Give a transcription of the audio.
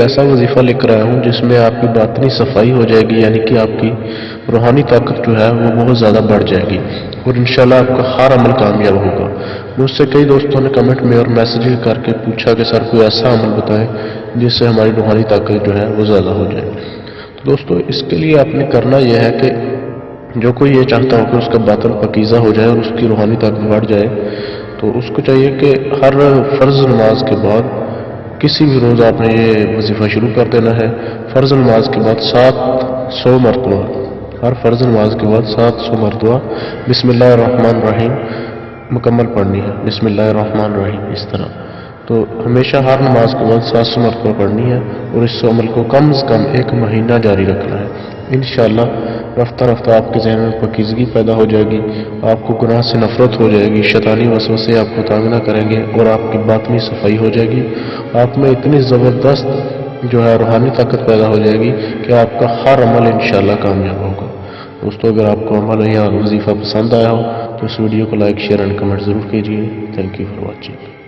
ایسا وظیفہ لے کر آیا ہوں جس میں آپ کی باطنی صفائی ہو جائے گی، یعنی کہ آپ کی روحانی طاقت جو ہے وہ بہت زیادہ بڑھ جائے گی اور انشاءاللہ آپ کا ہر عمل کامیاب ہوگا۔ مجھ سے کئی دوستوں نے کمنٹ میں اور میسیج کر کے پوچھا کہ سر کوئی ایسا عمل بتائیں جس سے ہماری روحانی طاقت جو ہے وہ زیادہ ہو جائے۔ تو دوستو اس کے لیے آپ نے کرنا یہ ہے کہ جو کوئی یہ چاہتا ہو کہ اس کا باطن پاکیزہ ہو جائے اور اس کی روحانی طاقت بڑھ جائے، تو اس کو چاہیے کہ ہر فرض نماز کے بعد کسی بھی روز آپ نے یہ وظیفہ شروع کر دینا ہے۔ فرض نماز کے بعد 700 مرتبہ، ہر فرض نماز کے بعد 700 مرتبہ بسم اللہ الرحمن الرحیم مکمل پڑھنی ہے، بسم اللہ الرحمن الرحیم اس طرح۔ تو ہمیشہ ہر نماز کے بعد 700 مرتبہ پڑھنی ہے اور اس عمل کو کم از کم 1 مہینہ جاری رکھنا ہے۔ انشاءاللہ رفتہ رفتہ آپ کے ذہن میں پاکیزگی پیدا ہو جائے گی، آپ کو گناہ سے نفرت ہو جائے گی، شیطانی وسوسے آپ کو تانگ نہ کریں گے اور آپ کی باطنی صفائی ہو جائے گی۔ آپ میں اتنی زبردست جو ہے روحانی طاقت پیدا ہو جائے گی کہ آپ کا ہر عمل انشاءاللہ کامیاب ہوگا۔ دوستو اگر آپ کو عمل یا وظیفہ پسند آیا ہو تو اس ویڈیو کو لائک، شیئر اینڈ کمنٹ ضرور کیجیے۔ Thank you for watching.